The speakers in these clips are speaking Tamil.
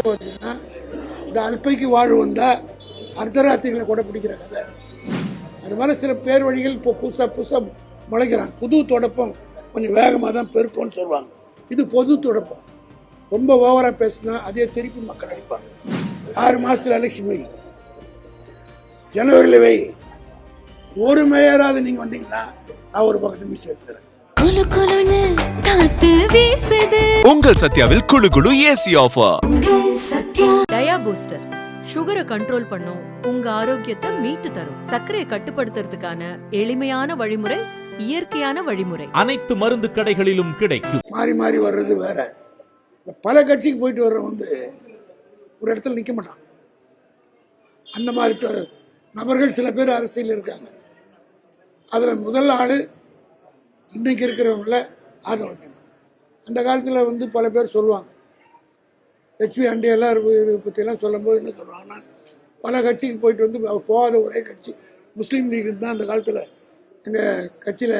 பார்த்தீங்கன்னா இந்த அல்பைக்கு வாழ்வு வந்தால் அர்த்தராத்திரிகளை கூட பிடிக்கிற கதை. அது மாதிரி சில பேர் வழிகள் இப்போ புதுசாக முளைக்கிறாங்க. புது தொடப்பம் கொஞ்சம் வேகமாக தான் பெருக்கும்னு சொல்லுவாங்க. இது பொது தொடப்பம். ரொம்ப ஓவராக பேசினா அதே திருப்பி மக்கள் அடிப்பாங்க. 6 மாதத்தில் எலெக்ஷன் வை, ஜனவரியில் வை, ஒரு மேயராவது நீங்கள் வந்தீங்கன்னா நான் ஒரு பக்கத்து மிஸ் வச்சுக்கிறேன். உங்கள் சத்யாவில் குளு குளு ஏசி ஆஃபர். டயா பூஸ்டர் சுகரை கண்ட்ரோல் பண்ணும், உங்க ஆரோக்கியத்தை மீட்டு தரும். சர்க்கரையை கட்டுப்படுத்துறதுக்கான எளிமையான வழிமுறை, இயற்கையான வழிமுறை. அனைத்து மருந்து கடைகளிலும் கிடைக்கும். மாறி மாறி வர்றது வேற. பல கட்சிக்கு போயிட்டு வர்ற ஒரு இடத்துல நிற்க மாட்டான். அந்த மாதிரி நபர்கள் சில பேர் அரசியல் இருக்காங்க. அதில் முதல் ஆள் இன்னைக்கு இருக்கிறவங்கள ஆதரவு. அந்த காலத்தில் பல பேர் சொல்லுவாங்க, ஹெச்பி அண்டியெல்லாம் பற்றியெல்லாம் சொல்லும்போது என்ன சொல்லுவாங்கன்னா, பல கட்சிக்கு போயிட்டு போகாத ஒரே கட்சி முஸ்லீம் லீக் தான் அந்த காலத்தில் எங்கள் கட்சியில்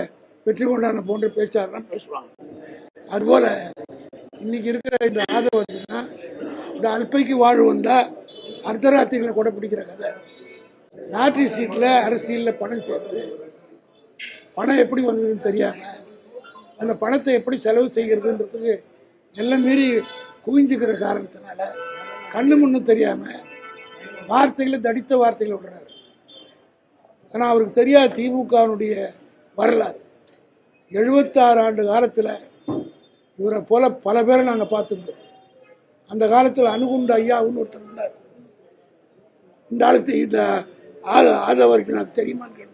வெற்றி கொண்டான போன்ற பேச்சாளர்லாம் பேசுவாங்க. அதுபோல் இன்னைக்கு இருக்கிற இந்த ஆதரவுனா இந்த அல்பைக்கு வாழ்வு வந்தால் அர்த்தராத்திரிகளை கூட பிடிக்கிற கதை. லாட்ரி சீட்டில் அரசியலில் பணம் சேர்த்து பணம் எப்படி வந்ததுன்னு தெரியாமல் அந்த பணத்தை எப்படி செலவு செய்கிறதுன்றதுக்கு எல்லாம் மீறி குவிஞ்சுக்கிற காரணத்தினால கண்ணு முன்னு தெரியாமல் வார்த்தைகளை தடித்த வார்த்தைகளை விடுறாரு. ஆனால் அவருக்கு தெரியாத திமுகவினுடைய வரலாறு. 76 ஆண்டு காலத்தில் இவரை போல பல பேரை நாங்கள் பார்த்துருந்தோம். அந்த காலத்தில் அணுகுண்ட ஐயாவுன்னு ஒருத்தர் இருந்தார். இந்த ஆளுக்கு இந்த ஆதவருக்கு எனக்கு தெரியுமான்னு கேட்டது.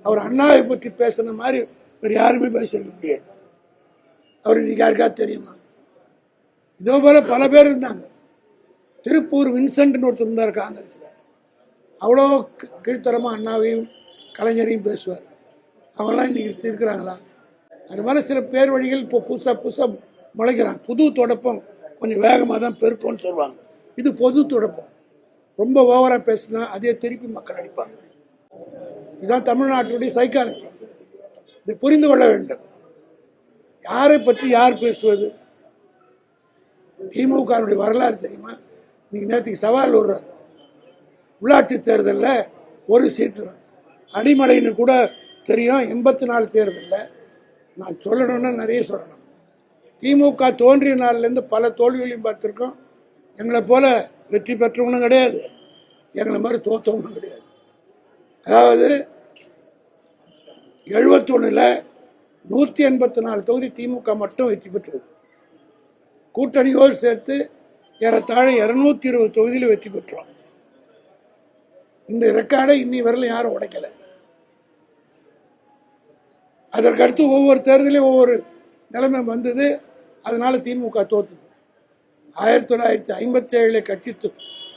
அவர் அண்ணாவை பற்றி பேசுன மாதிரி வேறு யாருமே பேசிருக்க முடியாது. அவர் இன்னைக்கு யாருக்காவது தெரியுமா? இதோ போல பல பேர் இருந்தாங்க. திருப்பூர் வின்சென்ட்னு ஒருத்தர் இருந்தார் காங்கிரஸில். அவ்வளோ கீழ்த்தரமாக அண்ணாவையும் கலைஞரையும் பேசுவார். அவங்களாம் இன்னைக்கு இருக்கிறாங்களா? அது மாதிரி சில பேர் வழிகள் இப்போ புதுசாக முளைக்கிறாங்க. புது தொடப்பம் கொஞ்சம் வேகமாக தான் பெருக்கும்னு சொல்லுவாங்க. இது பொது தொடப்பம். ரொம்ப ஓவராக பேசினா அதே திருப்பி மக்கள் அடிப்பாங்க. இதுதான் தமிழ்நாட்டுடைய சைக்காலஜி. இதை புரிந்து கொள்ள வேண்டும். யாரை பற்றி யார் பேசுவது? திமுகவுடைய வரலாறு தெரியுமா? இன்னைக்கு நேற்றுக்கு சவால் விடுறாரு. உள்ளாட்சி தேர்தலில் ஒரு சீட்டு அடிமலைன்னு கூட தெரியும். 84 தேர்தலில் நான் சொல்லணும்னா நிறைய சொல்லணும். திமுக தோன்றிய நாள்லேருந்து பல தோல்விகளையும் பார்த்துருக்கோம். எங்களை போல வெற்றி பெற்றவனும் கிடையாது, எங்களை மாதிரி தோற்றவனும் கிடையாது. அதாவது 71ல் 184 தொகுதி திமுக மட்டும் வெற்றி பெற்றது. கூட்டணியோடு சேர்த்து ஏறத்தாழ 220 தொகுதியில் வெற்றி பெற்றோம். இந்த ரெக்கார்டை இன்னி வரல யாரும் உடைக்கல. அதற்கடுத்து ஒவ்வொரு தேர்தலையும் ஒவ்வொரு நிலைமை வந்தது. அதனால திமுக தோற்றுது. 1957 கட்சி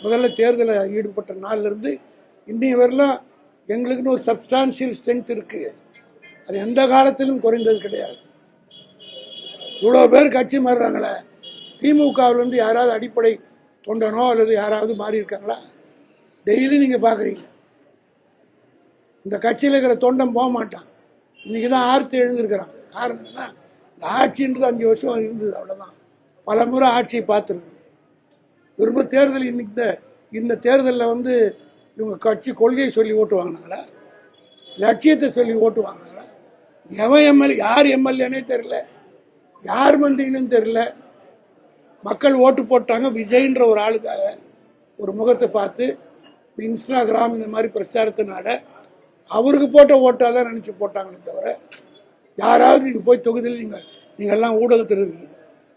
முதல்ல தேர்தலில் ஈடுபட்ட நாளிலிருந்து இன்னைய வரலாம் எங்களுக்குன்னு ஒரு சப்ஸ்டான்சியல் ஸ்ட்ரென்த் இருக்கு. அது எந்த காலத்திலும் குறைந்தது கிடையாது. இவ்வளோ பேர் கட்சி மாறுறாங்களே, திமுகவிலிருந்து யாராவது அடிப்படை தொண்டனோ அல்லது யாராவது மாறி இருக்காங்களா? டெய்லி நீங்கள் பார்க்குறீங்க. இந்த கட்சியில் இருக்கிற தொண்டன் போக மாட்டான். இன்னைக்கு தான் ஆர்த்தி எழுந்திருக்கிறான். காரணம் என்ன? இந்த ஆட்சின்றது 5 வருஷம் இருந்தது, அவ்வளோதான். பல முறை ஆட்சியை பார்த்துருக்கு. விரும்ப தேர்தல் இன்னைக்கு இந்த தேர்தலில் இவங்க கட்சி கொள்கையை சொல்லி ஓட்டு வாங்கினாங்களா, லட்சியத்தை சொல்லி ஓட்டு வாங்கினாங்களா? எவன் எம்எல்ஏ, யார் எம்எல்ஏனே தெரியல, யார் மந்திரின்னு தெரியல. மக்கள் ஓட்டு போட்டாங்க விஜய்ன்ற ஒரு ஆளுக்காக. ஒரு முகத்தை பார்த்து இன்ஸ்டாகிராம் இந்த மாதிரி பிரச்சாரத்தினால அவருக்கு போட்ட ஓட்டாக தான் நினச்சி போட்டாங்களே தவிர, யாராவது நீங்கள் போய் தொகுதியில் நீங்கள் எல்லாம் ஊடகத்தில் இருக்கீங்க,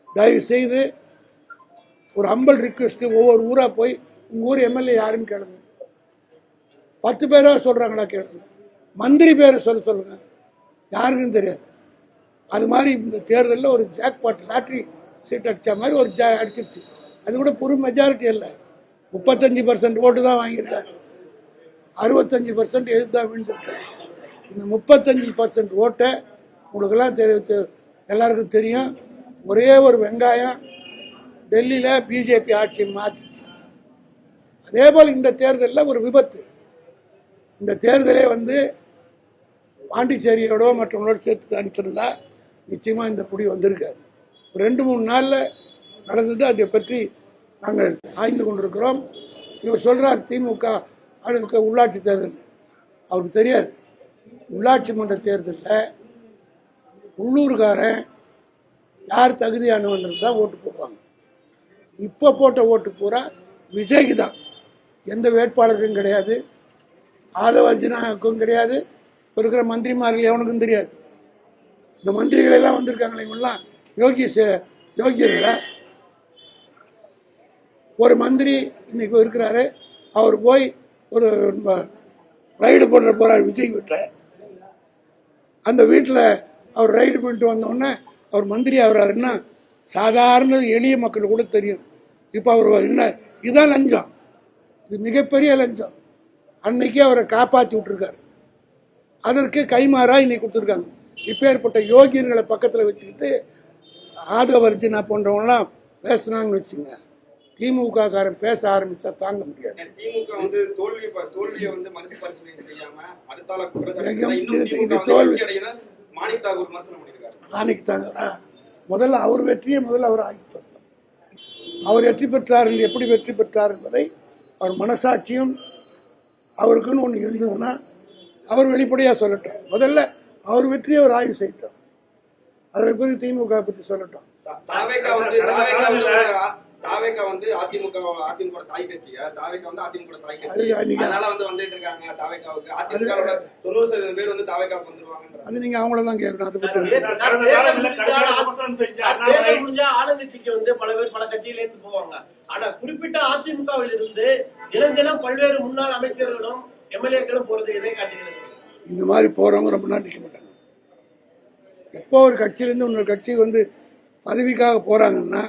தயவு செய்து ஒரு ஹம்பல் ரிக்வெஸ்ட்டு, ஒவ்வொரு ஊராக போய் உங்கள் ஊர் எம்எல்ஏ யாருன்னு கேளுங்க. 10 பேராக சொல்கிறாங்களா கேளுங்க. மந்திரி பேரை சொல்லுங்க, யாருக்குன்னு தெரியாது. அது மாதிரி இந்த தேர்தலில் ஒரு ஜாக்பாட் லாட்ரி சீட் அடித்த மாதிரி ஒரு அடிச்சிருச்சு. அது கூட ஒரு மெஜாரிட்டி இல்லை, 35% ஓட்டு தான் வாங்கியிருக்காரு. 65% எதிர்த்து தான் விழுந்திருக்காரு. இந்த 35% ஓட்டை உங்களுக்கெல்லாம் எல்லாருக்கும் தெரியும். ஒரே ஒரு வெங்காயம் டெல்லியில் பிஜேபி ஆட்சியை மாற்றிச்சு. அதே போல் இந்த தேர்தலில் ஒரு விபத்து. இந்த தேர்தலே பாண்டிச்சேரியோட மற்றவங்களோட சேர்த்து அனுப்பிச்சிருந்தா நிச்சயமாக இந்த புடி வந்திருக்காரு. 2-3 நாளில் நடந்தது. அதை பற்றி நாங்கள் ஆய்ந்து கொண்டிருக்கிறோம். இவர் சொல்றார் திமுக அடுத்த உள்ளாட்சி தேர்தல், அவருக்கு தெரியாது. உள்ளாட்சி மன்ற தேர்தலில் உள்ளூர்காரன் யார் தகுதியானவன் தான் ஓட்டு போடுவாங்க. இப்போ போட்ட ஓட்டு பூரா விஜய்க்கு தான், எந்த வேட்பாளருக்கும் கிடையாது, ஆதவர்ஜனாவுக்கும் கிடையாது, இப்போ இருக்கிற மந்திரிமார்கள் எவனுக்கும் தெரியாது. இந்த மந்திரிகள் எல்லாம் வந்திருக்காங்களே, இவங்கெல்லாம் யோகியர்களா? ஒரு மந்திரி இன்னைக்கு இருக்கிறாரு, அவர் போய் ஒரு ரைடு பண்ண போறாரு விஜய் வீட்டில். அந்த வீட்டில் அவர் ரைடு பண்ணிட்டு வந்தோடனே அவர் மந்திரி ஆகிறாருன்னா சாதாரண எளிய மக்கள் கூட தெரியும். இப்போ அவர் என்ன, இதுதான் லஞ்சம், இது மிகப்பெரிய லஞ்சம். அன்னைக்கு அவரை காப்பாற்றி விட்டுருக்காரு, அதற்கு கைமாறா இன்னைக்கு கொடுத்துருக்காங்க. இப்பேற்பட்ட யோகியர்களை பக்கத்தில் வச்சுக்கிட்டு ஆதவர்ஜனா போன்றவங்களாம் பேசுனாங்கன்னு வச்சுங்க, திமுக காரன் பேச ஆரம்பிச்சா தாங்க முடியாது. திமுக வந்து தோல்வியை வந்து மறுபரிசீலனை செய்யாம அடுத்தால மாணிக் தாகூர் விமர்சனம் பண்ணியிருக்காரு. மாணிக் தாகூரா? முதல்ல அவர் வெற்றியை முதல்ல அவர் ஆய்வு சொல்லணும். அவர் வெற்றி பெற்றார், எப்படி வெற்றி பெற்றார் என்பதை அவர் மனசாட்சியும் அவருக்குன்னு ஒன்று இருந்ததுன்னா அவர் வெளிப்படையா சொல்லட்டும். முதல்ல அவர் வெற்றியை அவர் ஆய்வு செய்யட்டும், அதற்கு பிறகு திமுக பற்றி சொல்லட்டும். தாவேகா வந்து அதிமுக தாய் கட்சி, தாவேகா வந்து அதிமுக தாய் கட்சி, அதனால வந்து வந்துட்டு இருக்காங்க. தாவேகாவுக்கு அதிமுக 90% பேர் வந்து தாவேகாவுக்கு வந்துருவாங்க. அது நீங்க அவங்கள தான் கேட்கணும். அது பற்றி ஆளுங்கட்சிக்கு வந்து பல பேர் பல கட்சியில இருந்து போவாங்க. ஆனா குறிப்பிட்ட அதிமுகவில் இருந்து தினம் தினம் பல்வேறு முன்னாள் அமைச்சர்களும் எம்எல்ஏக்களும் போறது எதை காட்டுகிறது? இந்த மாதிரி போறவங்க ரொம்ப நாள் நிற்க மாட்டாங்க. எப்போ ஒரு கட்சியிலேருந்து இன்னொரு கட்சி வந்து பதவிக்காக போறாங்கன்னா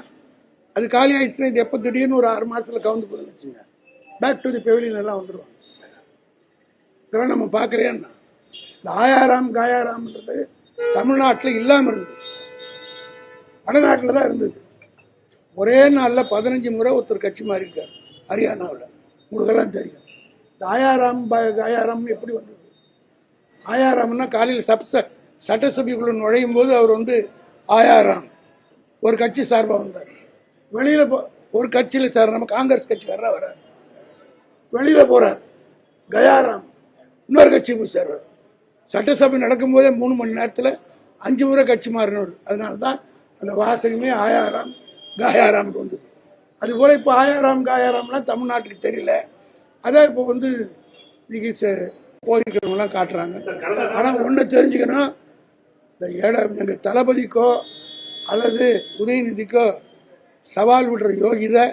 அது காலி ஆயிடுச்சுன்னா, இது எப்போ திடீர்னு ஒரு 6 மாசத்துல கவுந்து போதுன்னு வச்சுங்க, பேக் டு தி பெவிலியன் எல்லாம் வந்துடுவாங்க. இதெல்லாம் நம்ம பார்க்கலையான்னா, இந்த ஆயாராம் காயாராம்ன்றது தமிழ்நாட்டில் இல்லாமல் இருந்தது, வடநாட்டில் தான் இருந்தது. ஒரே நாளில் 15 முறை ஒருத்தர் கட்சி மாறி இருக்கார் ஹரியானாவில், உங்களுக்கெல்லாம் தெரியும். இந்த ஆயாராம் காயாராம்னு எப்படி வந்தது? ஆயாராம்னா காலையில் சட்டசபைக்குள்ள நுழையும் போது அவர் வந்து ஆயாராம் ஒரு கட்சி சார்பாக வந்தார். வெளியில ஒரு கட்சியில் சார், நம்ம காங்கிரஸ் கட்சிக்காரராக வர்றார், வெளியில போறார் கயாராம் இன்னொரு கட்சி போய் சேர்றார். சட்டசபை நடக்கும் போதே 3 மணி நேரத்தில் 5 முறை கட்சி மாறினவர். அதனால்தான் அந்த வாசகமே ஆயாராம் காயாராம் வந்தது. அதுபோல இப்போ ஆயாராம் காயாராம்லாம் தமிழ்நாட்டுக்கு தெரியல. அதான் இப்போ வந்து இன்னைக்கு போயிருக்கிறவங்களாம் காட்டுறாங்க. ஆனால் ஒன்று தெரிஞ்சுக்கணும், இந்த எங்கள் தளபதிக்கோ அல்லது உதயநிதிக்கோ சவால் விடுற யோகிதை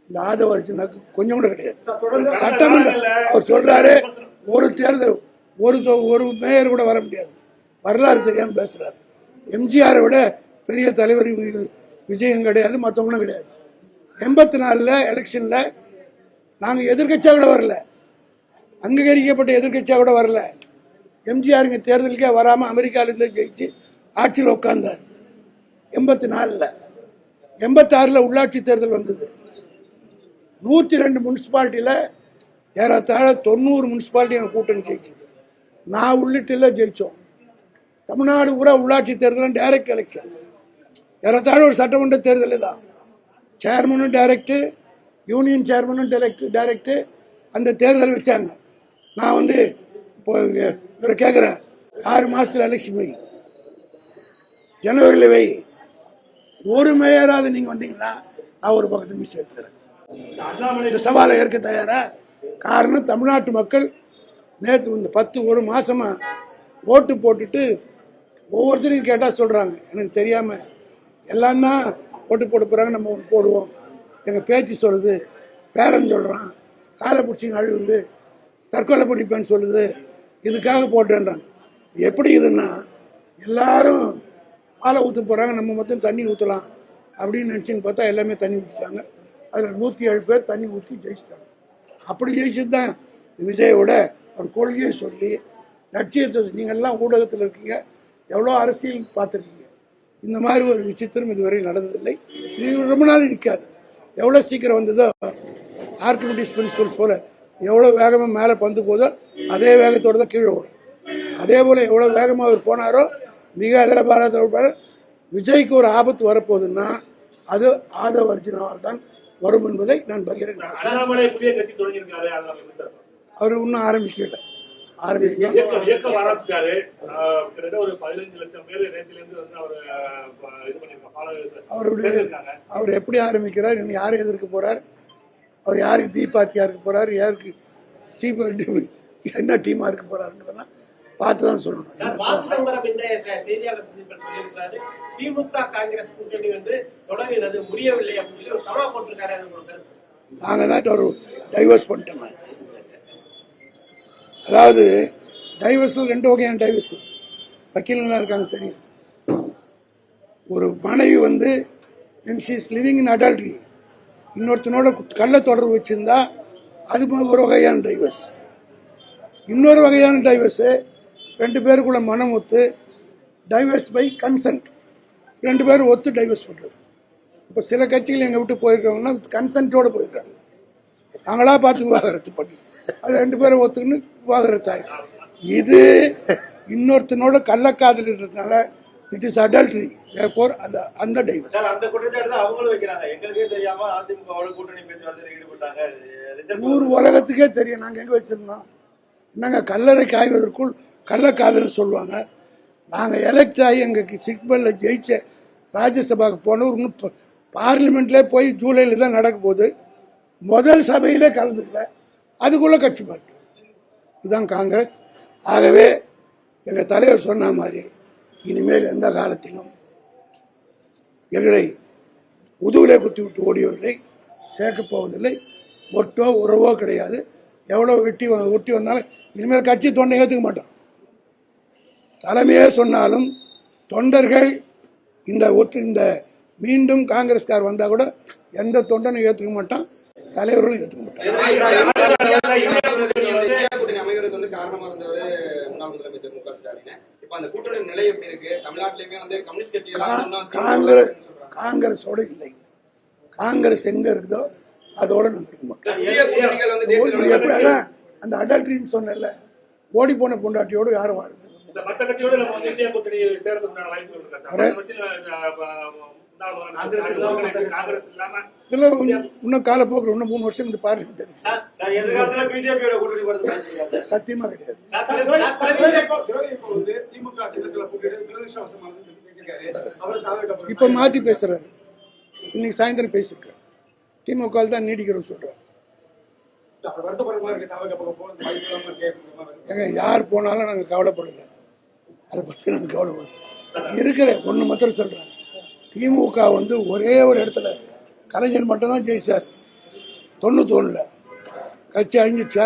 இந்த ஆதவர்ஜனாக்கு கொஞ்சம் கூட கிடையாது. சட்டமன்றம் அவர் சொல்றாரு, ஒரு தேர்தல் ஒரு மேயர் கூட வர முடியாது, வரலாறு தெரியாம பேசுறாரு. எம்ஜிஆரை விட பெரிய தலைவர் விஜயம் கிடையாது, மற்றவங்களும் கிடையாது. 84 எலெக்ஷன்ல நாங்க எதிர்கட்சியா கூட வரல, அங்கீகரிக்கப்பட்ட எதிர்கட்சியா கூட வரல. எம்ஜிஆர் இங்க தேர்தலுக்கே வராம அமெரிக்கால இருந்து ஜெயிச்சு ஆட்சியில் உட்கார்ந்தார் 84. 86 உள்ளாட்சி தேர்தல் வந்தது. 102 முனிசிபாலிட்டியில ஏறத்தாழ 90 முனிசிபாலிட்டி எங்கள் கூட்டணி ஜெயிச்சது. நான் உள்ளிட்ட ஜெயிச்சோம். தமிழ்நாடு பூரா உள்ளாட்சி தேர்தல் டைரக்ட் எலெக்ஷன், ஏறத்தாழ ஒரு சட்டமன்ற தேர்தல் தான். சேர்மனும் டைரக்ட், யூனியன் சேர்மனும் டைரக்ட் அந்த தேர்தல் வச்சாங்க. நான் வந்து இப்போ இவரை கேட்குறேன், 6 மாசத்துல எலெக்ஷன் வை, ஜனவரியில் வை, ஒரு மேயராவது நீங்க வந்தீங்கன்னா நான் ஒரு பக்கத்து மீசி எடுத்துக்கிறேன். இந்த சவாலை ஏற்க தயாரா? காரணம், தமிழ்நாட்டு மக்கள் நேற்று இந்த 1 மாசமா ஓட்டு போட்டுட்டு ஒவ்வொருத்தரையும் கேட்டா சொல்றாங்க, எனக்கு தெரியாம எல்லாம் தான் ஓட்டு போட்டு போறாங்க, நம்ம ஒன்று போடுவோம், எங்க பேச்சு சொல்லுது, பேரன் சொல்றான், காலை பிடிச்சி அழுகுது, தற்கொலை பண்ணிப்பேன்னு சொல்லுது, இதுக்காக போட்டேன்றாங்க. எப்படி இதுன்னா, எல்லாரும் பாலை ஊற்ற போகிறாங்க, நம்ம மொத்தம் தண்ணி ஊற்றலாம் அப்படின்னு நினச்சின்னு பார்த்தா எல்லாமே தண்ணி ஊற்றிட்டாங்க. அதில் 107 பேர் தண்ணி ஊற்றி ஜெயிச்சிட்டாங்க. அப்படி ஜெயிச்சது தான் விஜயோட அவர் கொள்கையை சொல்லி லட்சியத்தை. நீங்கள்லாம் ஊடகத்தில் இருக்கீங்க, எவ்வளோ அரசியல் பார்த்துருக்கீங்க, இந்த மாதிரி ஒரு விசித்திரம் இதுவரை நடந்ததில்லை. இது ரொம்ப நாள் நிற்காது. எவ்வளோ சீக்கிரம் வந்ததோ ஆர்கிமிடிஸ் பிரின்சிபல் போல எவ்வளோ வேகமாக மேலே பந்து போதோ அதே வேகத்தோடு தான் கீழே வரும். அதே போல் எவ்வளோ வேகமாக அவர் போனாரோ மிக அதில் விஜய்க்கு ஒரு ஆபத்து வரப்போகுதுன்னா அது ஆதவர்ஜனாவால் தான் வரும் என்பதை நான் பகிரங்க. அண்ணாமலை புதிய கட்சி தொடங்கியிருக்காரு, அவர் இன்னும் ஆரம்பிக்கல. இயக்கம் ஆரம்பிச்சிருக்காரு. கிட்டத்தட்ட ஒரு 15 லட்சம் பேர் நேரத்துல இருந்து வந்து அவர் எப்படி ஆரம்பிக்கிறார், இன்னும் யாரை எதிர்க்க போறார், அவர் யாருக்கு பி பார்ட்டியா இருக்க போறாரு, யாருக்கு சி என்ன டீமா இருக்க போறாருன்றதெல்லாம் பார்த்துதான் சொல்லணும். செய்தியாளர் சந்திப்பில் சொல்லியிருக்கிறாரு, திமுக காங்கிரஸ் கூட்டணி வந்து தொடங்கினது முடியவில்லை அப்படின்னு சொல்லி ஒரு கவலை போட்டிருக்காரு. நாங்க தான் ஒரு டைவர்ஸ் பண்ணிட்டோம். அதாவது டைவர்ஸ் 2 வகையான டைவர்ஸ் வக்கீல்களா இருக்காங்க தெரியும். ஒரு மனைவி வந்து லிவிங் இன் அடல்ட்ரி இன்னொருத்தனோட கள்ள தொடர்பு வச்சிருந்தா அது ஒரு வகையான டைவர்ஸ். இன்னொரு வகையான டைவர்ஸ் 2 பேருக்குள்ள மனம் ஒத்து டைவர்ஸ் பை கன்சென்ட், 2 பேரும் ஒத்து டைவர்ஸ் பண்றது. இப்போ சில கட்சிகள் எங்க விட்டு போயிருக்காங்கன்னா கன்சென்ட்டோட போயிருக்காங்க. நாங்களா பார்த்து விவாகரத்து பண்ணி அது 2 பேரும் ஒத்துக்குன்னு விவாகரத்து ஆயிடும். இது இன்னொருத்தனோட கள்ளக்காதல் இருக்கிறதுனால இட் இஸ் அடல்ட்ரி. அந்த டைவர்ஸ் அந்த குற்றச்சாட்டு தான் அவங்களும் வைக்கிறாங்க. எங்களுக்கே தெரியாம அதிமுக கூட்டணி பேச்சுவார்த்தையில் ஈடுபட்டாங்க. ஊர் உலகத்துக்கே தெரியும். நாங்க எங்க வச்சிருந்தோம், நாங்க கல்லறை காய்வதற்குள் கள்ளக்காதல் சொல்லுவாங்க. நாங்க எலெக்ட் ஆகி எங்களுக்கு சிக்பல்ல ஜெயிச்ச ராஜ்யசபாவுக்கு போனோம். இன்னும் பார்லிமெண்ட்ல போய் ஜூலைல தான் நடக்க போகுது. முதல் சபையிலே கலந்துக்கல, அதுக்குள்ள கட்சி மாற்று. இதுதான் காங்கிரஸ். ஆகவே எங்க தலைவர் சொன்ன மாதிரி இனிமேல் எந்த காலத்திலும் எங்களை முதுகிலே குத்தி விட்டு ஓடியவர்களை சேர்க்கப் போவதில்லை. ஒட்டோ உறவோ கிடையாது. எவ்வளோ ஒட்டி வந்தாலும் இனிமேல் கட்சி தொண்டை ஏற்றுக்க மாட்டோம். தலைமையே சொன்னாலும் தொண்டர்கள் இந்த மீண்டும் காங்கிரஸ்கார் வந்தா கூட எந்த தொண்டனும் ஏற்றுக்க மாட்டான், தலைவர்களும் ஏற்றுக்க மாட்டாங்க. அமைவதற்கு வந்து காரணமா இருந்தவர் முன்னாள் முதலமைச்சர் மு க ஸ்டாலின். இப்ப அந்த கூட்டணி நிலை எப்படி இருக்கு? தமிழ்நாட்டிலுமே வந்து கம்யூனிஸ்ட் கட்சிகள் காங்கிரஸோட இல்லை. காங்கிரஸ் எங்க இருக்குதோ அதோட நான் இருக்க மாட்டேன். அந்த அடல்ட்ரின்னு சொன்னல, ஓடி போன பொண்டாட்டியோடு யாரும் வாழுது. இன்னும் காலப்போக்கில் இன்னும் 3 வருஷம் இந்த பார்லிமெண்ட் தெரியும். சத்தியமா கிடையாது. இப்ப மாத்தி பேசுறாரு. இன்னைக்கு சாயந்தரம் பேசிருக்காரு. திமுக தான் நீடிக்கிறோம் சொல்றாரு. யார் போனாலும் நாங்க கவலைப்படல, அதை பத்தி நாங்க கவலைப்படல. இருக்கிற ஒண்ணு மாத்திரம் சொல்றேன், திமுக வந்து ஒரே ஒரு இடத்துல கலைஞர் மட்டும்தான் ஜெயிச்சார் 91. கட்சி அழிஞ்சிச்சா?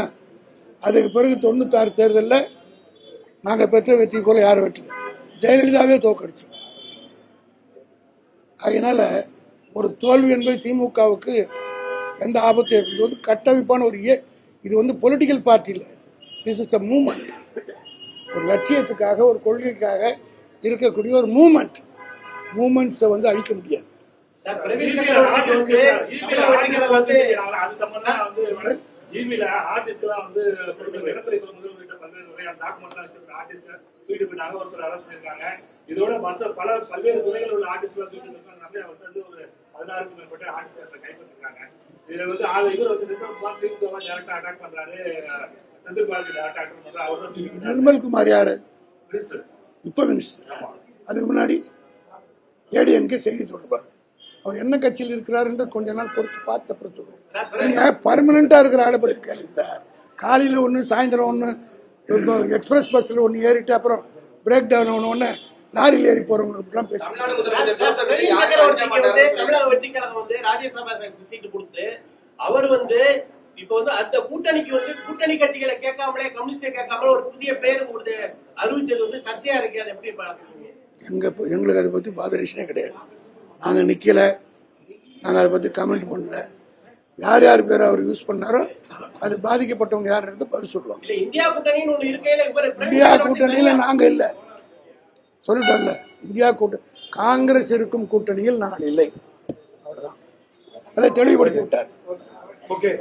அதுக்கு பிறகு 96 தேர்தலில் நாங்க பெற்ற வெற்றி போல யாரும் வெட்டல, ஜெயலலிதாவே தோக்கடிச்சோம். அதனால ஒரு தோல்வி என்பது திமுகவுக்கு எந்த ஆபத்து ஏற்படுவது கட்டமைப்பான ஒரு இது வந்து பொலிட்டிக்கல் பார்ட்டி இல்லை, திஸ் இஸ் அ மூவ்மெண்ட். ஒரு லட்சியத்துக்காக ஒரு கொள்கைக்காக இருக்கக்கூடிய ஒரு மூவ்மெண்ட்ஸை வந்து அழிக்க முடியாது. இதோட மற்ற பல்வேறு துறைகளில் உள்ள ஆர்டிஸ்ட்கள் ஒரு 16க்கும் மேற்பட்ட ஆர்டிஸ்ட் கைப்பற்றிருக்காங்க. இதுல வந்து இவர் வந்து டைரக்டா அட்டாக் பண்றாரு, செந்தில் பாலாஜி டைரக்டா அட்டாக் பண்றாரு. அவர் தான் நிர்மல்குமார் யாரு? இப்ப மினிஸ்டர். அதுக்கு முன்னாடி ஏடிஎம்கே செய்தி தொடர்பாளர். அவர் என்ன கட்சியில் இருக்கிறாருன்ற கொஞ்ச நாள் பொறுத்து பார்த்து அப்புறம் சொல்லுவோம். நீங்க பர்மனண்டா இருக்கிற ஆளை பத்தி கேளுங்க சார். காலையில ஒண்ணு, சாயந்தரம் ஒண்ணு, எக்ஸ்பிரஸ் பஸ்ல ஒண்ணு ஏறிட்டு அப்புறம் பிரேக் டவுன் ஒண்ணு லாரியில் ஏறி போறவங்களுக்கு பேசுறோம். ராஜ்யசபா சீட்டு கொடுத்து அவர் வந்து இப்ப வந்து அந்த கூட்டணிக்கு வந்து கூட்டணி கட்சிகளை கேட்காமலே, கம்யூனிஸ்டை கேட்காமலே ஒரு புதிய பெயர் கொடுத்து அறிவிச்சது வந்து சர்ச்சையா இருக்கு. அதை எப்படி பாக்குறீங்க? எங்களுக்கு அதை பத்தி பாதரேஷனே கிடையாது. நாங்க நிக்கல, நாங்க அதை பத்தி கமெண்ட் பண்ணல. யார் யார் பேரை அவர் யூஸ் பண்ணாரோ அது பாதிக்கப்பட்டவங்க யாருன்றது பதில் சொல்லுவாங்க. இந்தியா கூட்டணின்னு ஒண்ணு இருக்கையில இந்தியா கூட்டணியில நாங்க இல்ல சொல்லிட்டோம்ல. இந்தியா கூட்டணி காங்கிரஸ் இருக்கும் கூட்டணியில் நாங்கள் இல்லை, அவ்வளவுதான். அதை தெளிவுபடுத்தி விட்டார். ஓகே.